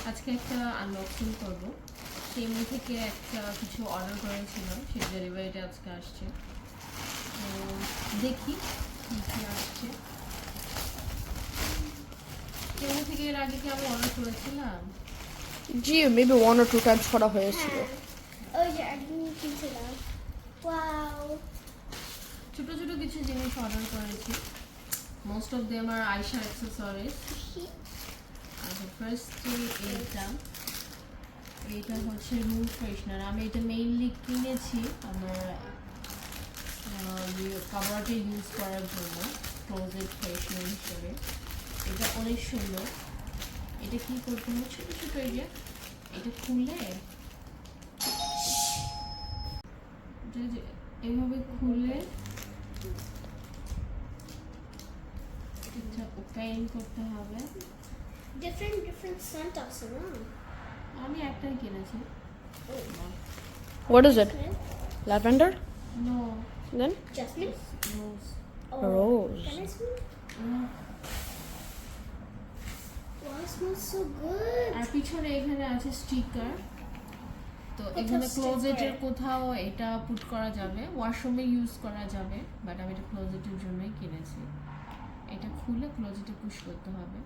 আজকে একটা আনবক্সিং করব। টেমু থেকে একটা কিছু অর্ডার করেছিলাম, সেই ডেলিভারিটা আজকে আসছে। তো দেখি কি কি আসছে। টেমু থেকে এর আগে কি আমি অর্ডার করেছিলাম? জি, মেবি 1 or 2 টাইমস করা হয়েছিল। ওই যে একদিন কিনছিলাম। ওয়াও, ছোট ছোট কিছু জিনিস অর্ডার করেছি। Most of them are Ayesha accessories. আর ফার্স্টে এইটা হচ্ছে রুম ফ্রেশনার। আমি এটা মেইনলি কিনেছি আমার কাভারটা ইউজ করার জন্য, ক্লোজেট ফ্রেশনার হিসেবে। এটা অনেক সুন্দর। এটা কি করতে হবে, ছোটো ছোটো এই যে এটা খুললে এইভাবে খুলে এটা ওপেন করতে হবে। ডিফারেন্ট সেন্ট আছে না? আমি একটাই কিনেছি। What is it? Lavender? No, Then Jasmine? Rose. Rose. Can I smell? Wow, it smells so good. আর পিছনে এখানে আছে স্টিকার। তো কোথাও এখানে ক্লোজেটের sticker? কোথাও এটা পুট করা যাবে, ওয়াশরুমে ইউজ করা যাবে, বাট আমি এটা ক্লোজেটের জন্যই কিনেছি। এটা খুলে ক্লোজেটে পুশ করতে হবে।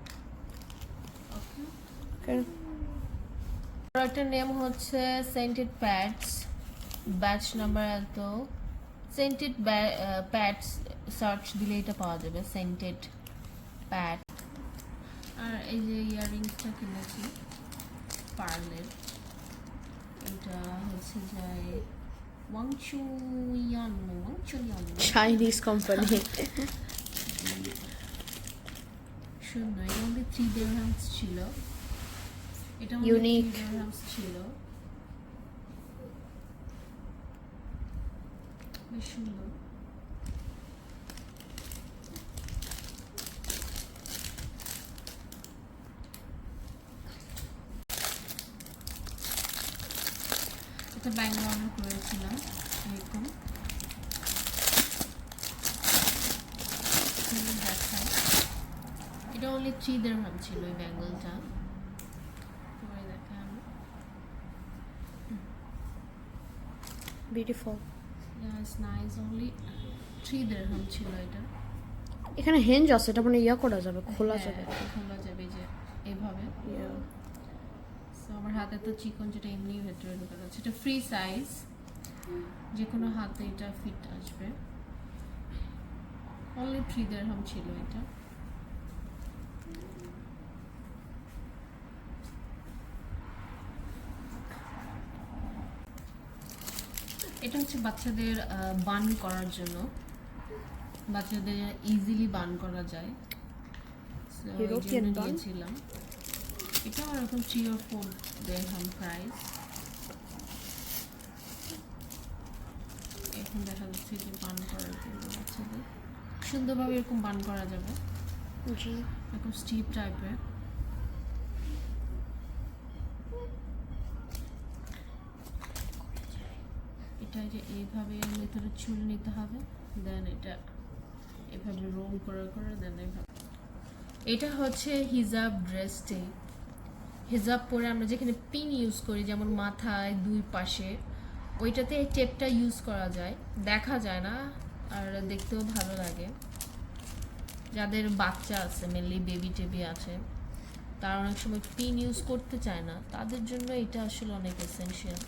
ওকে, Okay. প্রোডাক্টের নেম হচ্ছে সেন্টেড প্যাডস, ব্যাচ নাম্বার এত। সেন্টেড প্যাডস সার্চ দিলে এটা পাওয়া যাবে, সেন্টেড প্যাড। আর এই যে ইয়াররিংসটা কিনেছি পার্লের, এটা হচ্ছে যায় ওয়াংচুয়ান। Chinese company. সুন্দর। এর মধ্যে 3 দিরহামস ছিল, এটা Unique. 3 দিরহামস ছিল। বেশ সুন্দর। এটা ব্যাঙ্গল অর্ডার করেছিলাম এরকম। দেখায় এটা অনলি 3 দিরহাম ছিল এই ব্যাঙ্গলটা। পরে দেখায় আমি। Beautiful. It's nice, only 3 দিরহাম ছিল এটা। এখানে হেঞ্জ আছে, এটা মানে ইয়া করা যাবে, খোলা হ্যাঁ, যাবে। খোলা যাবে যে এইভাবে। Yeah. So, আমার হাতে তো চিকন, যেটা এমনি ভেতরে ঢোকা যাচ্ছে। এটা ফ্রি সাইজ, যে কোনো হাতে এটা ফিট আসবে। অনলি 3 দিরহাম ছিল এটা। এটা হচ্ছে বাচ্চাদের বান করার জন্য, বাচ্চাদের ইজিলি বান করা যায়। So, এই European জন্য bun? নিয়েছিলাম। এটা আমার এখন 3 or 4 দিরহাম প্রাইস। এখন দেখা যাচ্ছে যে বান করার জন্য বাচ্চাদের সুন্দরভাবে এরকম বান করা যাবে, জি। এরকম স্টিপ টাইপের। এটা যে এইভাবে ভিতরে চুল নিতে হবে, দেন এটা এভাবে রোল করে করে দেন এইভাবে। এটা হচ্ছে হিজাব ড্রেস টেপ। হিজাব পরে আমরা যেখানে পিন ইউজ করি, যেমন মাথায় 2 পাশে, ওইটাতে এই টেপটা ইউজ করা যায়। দেখা যায় না আর দেখতেও ভালো লাগে। যাদের বাচ্চা আছে, মেনলি বেবি টেবি আছে, তারা অনেক সময় পিন ইউজ করতে চায় না, তাদের জন্য এটা আসলে অনেক এসেনশিয়াল।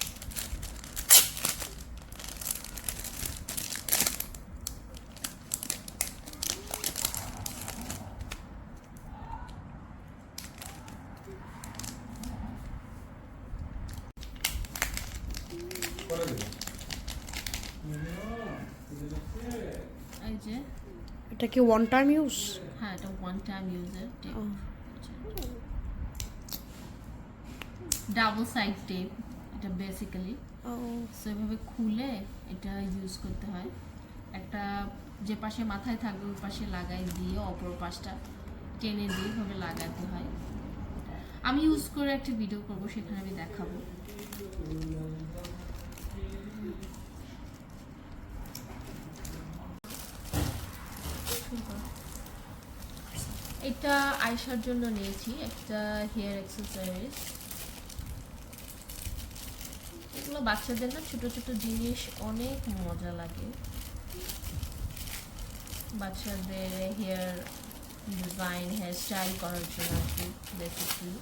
এই যে এটা কি ওয়ান টাইম ইউজ? হ্যাঁ, এটা ওয়ান টাইম ইউজের টেপ, ডাবল সাইড টেপ এটা বেসিক্যালি। সো এভাবে খুলে এটা ইউজ করতে হয়। একটা যে পাশে মাথায় থাকবে ওই পাশে লাগাই দিয়ে অপর পাশটা টেনে দিয়ে এভাবে লাগাতে হয়। আমি ইউজ করে একটা ভিডিও করব, সেখানে আমি দেখাবো। এটা আয়শার জন্য নিয়েছি, একটা হেয়ার অ্যাক্সেসরিজ। এগুলো বাচ্চাদের না ছোট ছোট জিনিস অনেক মজা লাগে। বাচ্চাদের হেয়ার ডিজাইন, হেয়ার স্টাইল করার জন্য আর কি, বেসিকলি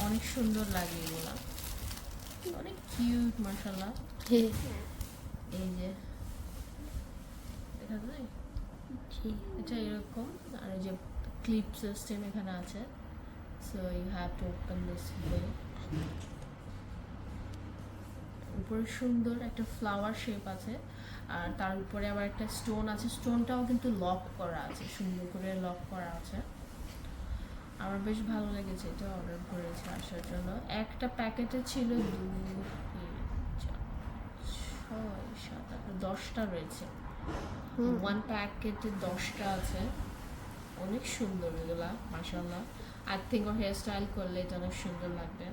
অনেক সুন্দর লাগে এগুলো, অনেক কিউট মাশাআল্লাহ। হ্যাঁ এই যে দেখা যায় জি এটা এরকম, আর এই যে ক্লিপ সিস্টেম এখানে আছে, so you have to open this way. উপরে সুন্দর একটা ফ্লাওয়ার শেপ আছে, আর তার উপরে আবার একটা স্টোন আছে, স্টোনটাও কিন্তু লক করা আছে, সুন্দর করে লক করা আছে। আমার বেশ ভালো লেগেছে, এটা অর্ডার করেছি আসার জন্য। একটা প্যাকেটে ছিল 2, 3, 4, 6, 7, 8, 10টা রয়েছে। ওয়ান প্যাকেটে 10টা আছে। অনেক সুন্দর এগুলা মাশাআল্লাহ। আই থিঙ্ক ওর হেয়ার স্টাইল করলে এটা অনেক সুন্দর লাগবে।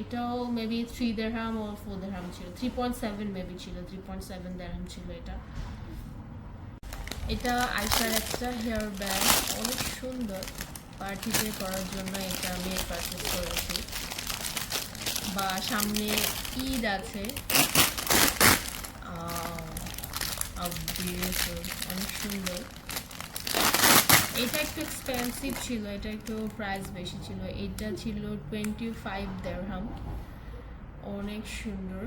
এটাও মেবি 3 দিরহাম ও 4 দিরহাম ছিল, 3.7 মেবি ছিল, 3.7 দিরহাম ছিল এটা। এটা আইসার একটা হেয়ার ব্যান্ড, অনেক সুন্দর, পার্টিতে করার জন্য এটা আমি পারচেস করেছি। বা সামনে ঈদ আছে, অনেক সুন্দর। এটা একটু এক্সপেন্সিভ ছিল, এটা একটু প্রাইস বেশি ছিল, এটা ছিল 25 দিরহাম। অনেক সুন্দর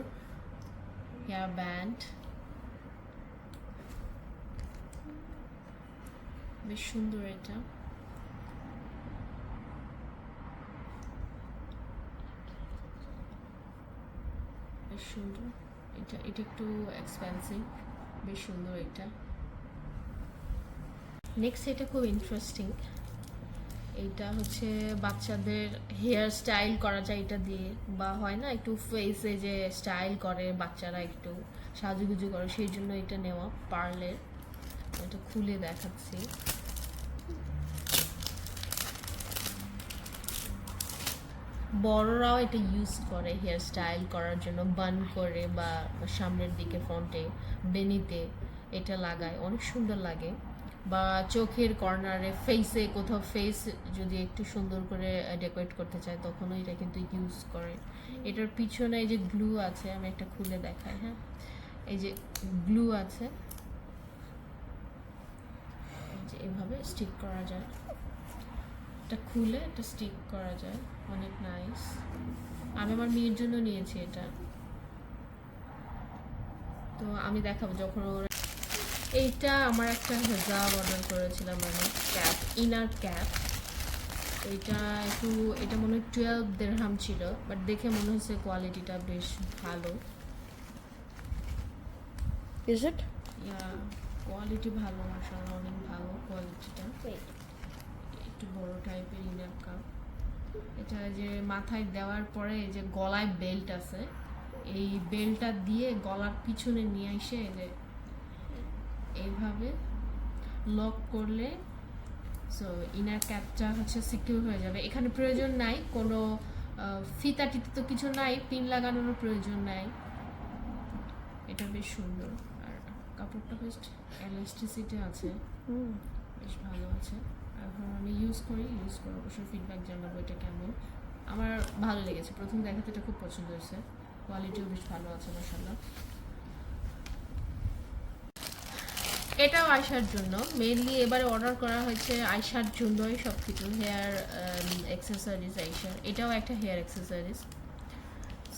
হেয়ার ব্যান্ড, বেশ সুন্দর এটা। বেশ সুন্দর এটা, এটা একটু এক্সপেন্সিভ, বেশ সুন্দর এটা। নেক্সট এটা খুব ইন্টারেস্টিং, এইটা হচ্ছে বাচ্চাদের হেয়ার স্টাইল করা যায় এটা দিয়ে, বা হয় না একটু ফেসে যে স্টাইল করে বাচ্চারা, একটু সাজুগুজু করে, সেই জন্য এটা নেওয়া পার্লের। এটা খুলে দেখাচ্ছি। বড়রাও এটা ইউজ করে হেয়ার স্টাইল করার জন্য, বান করে বা সামনের দিকে ফ্রন্টে বেনিতে এটা লাগায়, অনেক সুন্দর লাগে। বা চোখের কর্নারে, ফেসে কোথাও ফেস যদি একটু সুন্দর করে ডেকোরেট করতে চায় তখনও এটা কিন্তু ইউজ করে। এটার পিছনে এই যে গ্লু আছে, আমি একটা খুলে দেখাই। হ্যাঁ, এই যে গ্লু আছে, এই যে এভাবে স্টিক করা যায়, এটা খুলে এটা স্টিক করা যায়, অনেক নাইস। আমি আমার মেয়ের জন্য নিয়েছি এটা, তো আমি দেখাবো যখন ওরা। এইটা আমার একটা হেজাব অর্ডার করেছিলাম আমি, ক্যাপ, ইনার ক্যাপ। এটা একটু, এটা মনে হয় 12 দিরহাম ছিল, বাট দেখে মনে হচ্ছে কোয়ালিটিটা বেশ ভালো। Is it? ইয়া, কোয়ালিটি ভালো মাশাআল্লাহ, অনেক ভালো কোয়ালিটিটা। একটু বড় টাইপের ইনার কাপ। এটা যে মাথায় দেওয়ার পরে যে গলায় বেল্ট আছে, এই বেল্টটা দিয়ে গলার পিছনে নিয়ে এসে যে এইভাবে লক করলে সো ইনার ক্যাপটা হচ্ছে সিকিউর হয়ে যাবে। এখানে প্রয়োজন নাই কোনো ফিতা টিতা তো কিছু নাই, পিন লাগানোর প্রয়োজন নাই। এটা বেশ সুন্দর, আর কাপড়টা বেশ এলাস্টিসিটি আছে, বেশ ভালো আছে। এখন আমি ইউজ করে অবশ্যই ফিডব্যাক জানাবো এটা কেমন। আমার ভালো লেগেছে, প্রথম দেখাতে এটা খুব পছন্দ হয়েছে, কোয়ালিটিও বেশ ভালো আছে মাশাআল্লাহ। এটাও আয়শার জন্য মেইনলি এবারে অর্ডার করা হয়েছে, আয়শার জন্যই সব কিছু। হেয়ার অ্যাক্সেসরিজ আয়শার, এটাও একটা হেয়ার অ্যাক্সেসরিজ।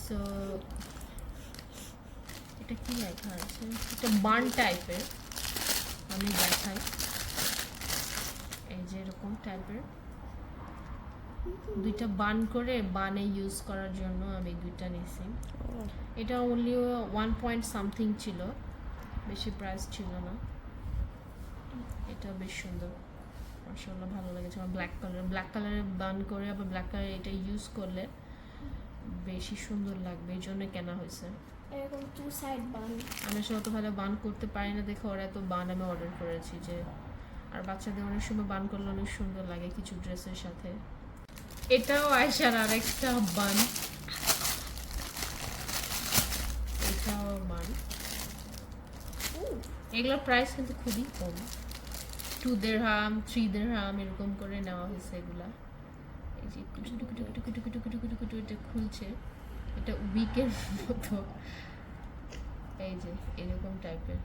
সো এটা কি লেখা আছে, এটা বান টাইপের, আমি দেখাই। এই যে এরকম টাইপের দুইটা বান করে, বানে ইউজ করার জন্য আমি দুইটা নিয়েছি। এটা অনলি 1 পয়েন্ট সামথিং ছিল, বেশি প্রাইস ছিল না। এটা বেশ সুন্দর মাশাআল্লাহ, ভালো লেগেছে আমার। ব্ল্যাক কালারের বান করে আবার ব্ল্যাক কালার এটা ইউজ করলে বেশি সুন্দর লাগবে, এই জন্য কেনা হয়েছে। এরকম 2 সাইড বান। আমি আসলে অত ভালো বান করতে পারি না দেখে ওরা এত বান আমি অর্ডার করেছি যে, আর বাচ্চাদের অনেক সময় বান করলে অনেক সুন্দর লাগে কিছু ড্রেসের সাথে। এটাও আয়শার আর একটা বান, এটাও বান। এগুলোর প্রাইস কিন্তু খুবই কম, 2 দিরহাম 3 দিরহাম এরকম করে নেওয়া হয়েছে এগুলা। এই যে এটা খুলছে, এটা উইকের মতো, এই যে এরকম টাইপের,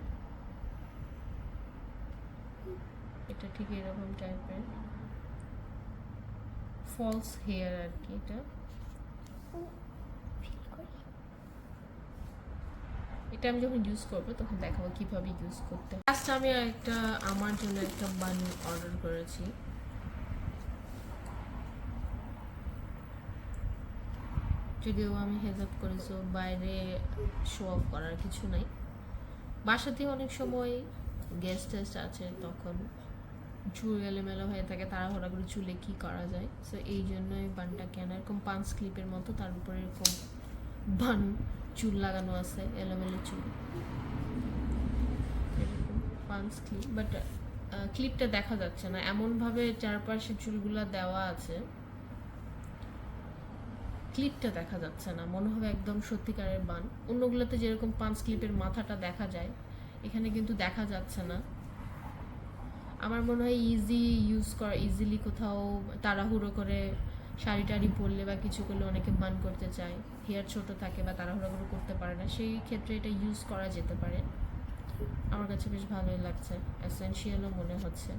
এটা ঠিক এরকম টাইপের ফলস হেয়ার আর কি। এটা এটা আমি যখন ইউজ করবো তখন দেখাবো কিভাবে ইউজ করতে। লাস্ট আমি একটা আমার জন্য একটা বান অর্ডার করেছি। যদিও আমি হেজাব করেছি, বাইরে শো অফ করার কিছু নাই। বাসাতে অনেক সময় গেস্ট টেস্ট আছে, তখন চুল এলোমেলো হয়ে থাকে, তাড়াহুড়া করে চুলে কি করা যায়, সো এই জন্যই বানটা কেনা। এরকম পাঞ্চ ক্লিপের মতো, তার উপরে এরকম বান চুল লাগানো আছে, এলোমেলো চুল, এরকম পাঞ্চ ক্লিপ। বাট ক্লিপটা দেখা যাচ্ছে না, এমনভাবে চারপাশে চুলগুলা দেওয়া আছে, ক্লিপটা দেখা যাচ্ছে না, মনে হবে একদম সত্যিকারের বান। অন্যগুলোতে যেরকম পাঞ্চ ক্লিপের মাথাটা দেখা যায়, এখানে কিন্তু দেখা যাচ্ছে না। আমার মনে হয় ইজি ইউজ করা, ইজিলি কোথাও তাড়াহুড়ো করে শাড়ি টাড়ি পরলে বা কিছু করলে অনেকে বান করতে চায়, হেয়ার ছোট থাকে বা তাড়াহুড়ো করে করতে পারে না, সেই ক্ষেত্রে এটা ইউজ করা যেতে পারে। আমার কাছে বেশ ভালোই লাগছে, এসেনশিয়ালও মনে হচ্ছে।